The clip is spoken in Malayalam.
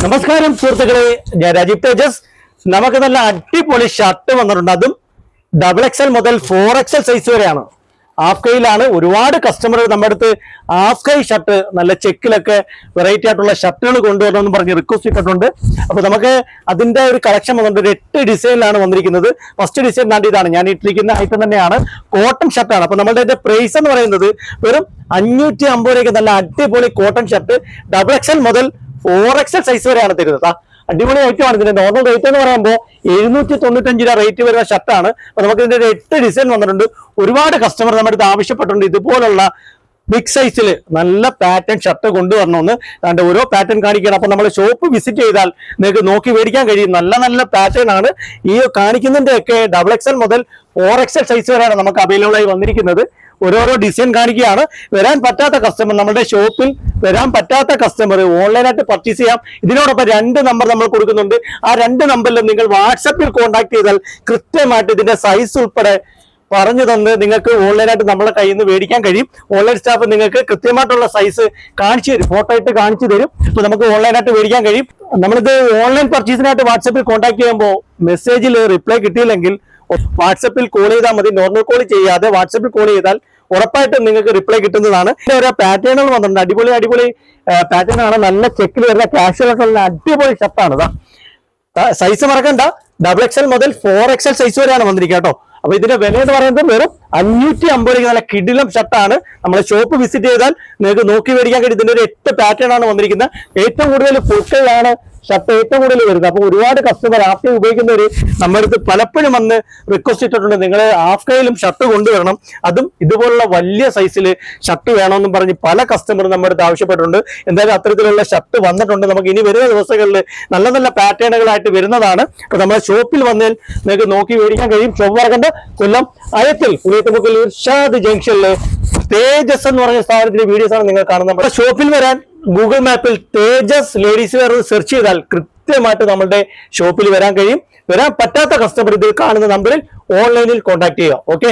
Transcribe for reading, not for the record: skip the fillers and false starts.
നമസ്കാരം സുഹൃത്തുക്കളെ, ഞാൻ രാജീവ് തേജസ്. നമുക്ക് നല്ല അടിപൊളി ഷർട്ട് വന്നിട്ടുണ്ട്. അതും XXL മുതൽ 4XL സൈസ് വരെയാണ്. ഹാഫ് കൈയിലാണ്. ഒരുപാട് കസ്റ്റമർ നമ്മുടെ അടുത്ത് ഹാഫ് കൈ ഷർട്ട് നല്ല ചെക്കിലൊക്കെ വെറൈറ്റി ആയിട്ടുള്ള ഷർട്ടുകൾ കൊണ്ടുവരണമെന്ന് പറഞ്ഞ് റിക്വസ്റ്റ് ഇട്ടിട്ടുണ്ട്. അപ്പൊ നമുക്ക് അതിന്റെ ഒരു കളക്ഷൻ വന്നിട്ടുണ്ട്. ഒരു 8 ഡിസൈനിലാണ് വന്നിരിക്കുന്നത്. ഫസ്റ്റ് ഡിസൈൻ നാണ്ട് ഇതാണ്, ഞാൻ ഇട്ടിരിക്കുന്ന ഐറ്റം തന്നെയാണ്. കോട്ടൺ ഷർട്ടാണ്. അപ്പൊ നമ്മളുടെ പ്രൈസ് എന്ന് പറയുന്നത് വെറും 550 രൂപയ്ക്ക് നല്ല അടിപൊളി കോട്ടൺ ഷർട്ട് XXL മുതൽ 4XL സൈസ് വരെയാണ് തരുന്നത്. അടിപൊളി ഐറ്റം ആണ്. ഇതിന്റെ നോർമൽ റേറ്റ് എന്ന് പറയുമ്പോൾ 795 രൂപ റേറ്റ് വരുന്ന ഷർട്ടാണ്. അപ്പൊ നമുക്ക് ഇതിന്റെ 8 ഡിസൈൻ വന്നിട്ടുണ്ട്. ഒരുപാട് കസ്റ്റമർ നമ്മുടെ അടുത്ത് ആവശ്യപ്പെട്ടിട്ടുണ്ട് ഇതുപോലുള്ള ബിഗ് സൈസിൽ നല്ല പാറ്റേൺ ഷർട്ട് കൊണ്ടുവരണമെന്ന്. അതിന്റെ ഓരോ പാറ്റേൺ കാണിക്കണം. അപ്പൊ നമ്മൾ ഷോപ്പ് വിസിറ്റ് ചെയ്താൽ നിങ്ങൾക്ക് നോക്കി മേടിക്കാൻ കഴിയും. നല്ല നല്ല പാറ്റേൺ ആണ് ഈ കാണിക്കുന്നതിന്റെ ഒക്കെ. XXL മുതൽ 4XL സൈസ് വരെയാണ് നമുക്ക് അവൈലബിൾ ആയി വന്നിരിക്കുന്നത്. ഓരോരോ ഡിസൈൻ കാണിക്കുകയാണ്. വരാൻ പറ്റാത്ത കസ്റ്റമർ, നമ്മുടെ ഷോപ്പിൽ വരാൻ പറ്റാത്ത കസ്റ്റമർ ഓൺലൈനായിട്ട് പർച്ചേസ് ചെയ്യാം. ഇതിനോടൊപ്പം 2 നമ്പർ നമ്മൾ കൊടുക്കുന്നുണ്ട്. ആ 2 നമ്പറിൽ നിങ്ങൾ വാട്സാപ്പിൽ കോൺടാക്ട് ചെയ്താൽ കൃത്യമായിട്ട് ഇതിന്റെ സൈസ് ഉൾപ്പെടെ പറഞ്ഞു തന്ന് നിങ്ങൾക്ക് ഓൺലൈനായിട്ട് നമ്മളെ കയ്യിൽ നിന്ന് മേടിക്കാൻ കഴിയും. ഓൺലൈൻ സ്റ്റാഫ് നിങ്ങൾക്ക് കൃത്യമായിട്ടുള്ള സൈസ് കാണിച്ചു തരും, ഫോട്ടോ ഇട്ട് കാണിച്ചു തരും. അപ്പൊ നമുക്ക് ഓൺലൈനായിട്ട് മേടിക്കാൻ കഴിയും. നമ്മളിത് ഓൺലൈൻ പർച്ചേസിനായിട്ട് വാട്സാപ്പിൽ കോൺടാക്ട് ചെയ്യുമ്പോൾ മെസ്സേജിൽ റിപ്ലൈ കിട്ടിയില്ലെങ്കിൽ വാട്സാപ്പിൽ കോൾ ചെയ്താൽ മതി. നോർമൽ കോൾ ചെയ്യാതെ വാട്സാപ്പിൽ കോൾ ചെയ്താൽ ഉറപ്പായിട്ടും നിങ്ങൾക്ക് റിപ്ലൈ കിട്ടുന്നതാണ്. ഓരോ പാറ്റേണുകൾ വന്നിട്ടുണ്ട്. അടിപൊളി പാറ്റേൺ ആണ്. നല്ല ചെക്കിൽ വരുന്ന കാഷ്വൽ ആയിട്ടുള്ള അടിപൊളി ഷർട്ടാണ്. സൈസ് മറക്കണ്ട, XXL മുതൽ 4XL സൈസ് വരെയാണ് വന്നിരിക്കുക കേട്ടോ. അപ്പൊ ഇതിന്റെ വില എന്ന് പറയുന്നത് വെറും 550 രൂപ. നല്ല കിടിലം ഷർട്ടാണ്. നമ്മളെ ഷോപ്പ് വിസിറ്റ് ചെയ്താൽ നിങ്ങൾക്ക് നോക്കി മേടിക്കാൻ കഴിയും. ഇതിന്റെ ഒരു 8 പാറ്റേൺ ആണ് വന്നിരിക്കുന്നത്. ഏറ്റവും കൂടുതൽ ഫുൾക്കൈയാണ് ഷർട്ട് ഏറ്റവും കൂടുതൽ വരുന്നത്. അപ്പൊ ഒരുപാട് കസ്റ്റമർ ഹാഫ് കൈ ഉപയോഗിക്കുന്നവര് നമ്മുടെ അടുത്ത് പലപ്പോഴും വന്ന് റിക്വസ്റ്റ് ഇട്ടിട്ടുണ്ട്, നിങ്ങൾ ഹാഫ് കൈയിലും ഷർട്ട് കൊണ്ടുവരണം, അതും ഇതുപോലുള്ള വലിയ സൈസിൽ ഷർട്ട് വേണമെന്നും പറഞ്ഞ് പല കസ്റ്റമറും നമ്മുടെ അടുത്ത് ആവശ്യപ്പെട്ടിട്ടുണ്ട്. എന്തായാലും അത്തരത്തിലുള്ള ഷർട്ട് വന്നിട്ടുണ്ട്. നമുക്ക് ഇനി വരുന്ന ദിവസങ്ങളിൽ നല്ല നല്ല പാറ്റേണുകളായിട്ട് വരുന്നതാണ്. അപ്പൊ നമ്മുടെ ഷോപ്പിൽ വന്നാൽ നിങ്ങൾക്ക് നോക്കി മേടിക്കാൻ കഴിയും. ചൊവ്വാർക്കണ്ട കൊല്ലം അയത്തിൽ പുളിയത്തുമുക്കിൽ ഇർഷാദ് ജംഗ്ഷനിൽ തേജസ് എന്ന് പറഞ്ഞ സ്ഥാപനത്തിന്റെ വീഡിയോസ് ആണ് നിങ്ങൾ കാണുന്നത്. നമ്മുടെ ഷോപ്പിൽ വരാൻ ഗൂഗിൾ മാപ്പിൽ തേജസ് ലേഡീസ് വെയർ സെർച്ച് ചെയ്താൽ കൃത്യമായിട്ട് നമ്മുടെ ഷോപ്പിൽ വരാൻ കഴിയും. വരാൻ പറ്റാത്ത കസ്റ്റമർ ഇതിൽ കാണുന്ന നമ്പറിൽ ഓൺലൈനിൽ കോൺടാക്ട് ചെയ്യുക. ഓക്കെ.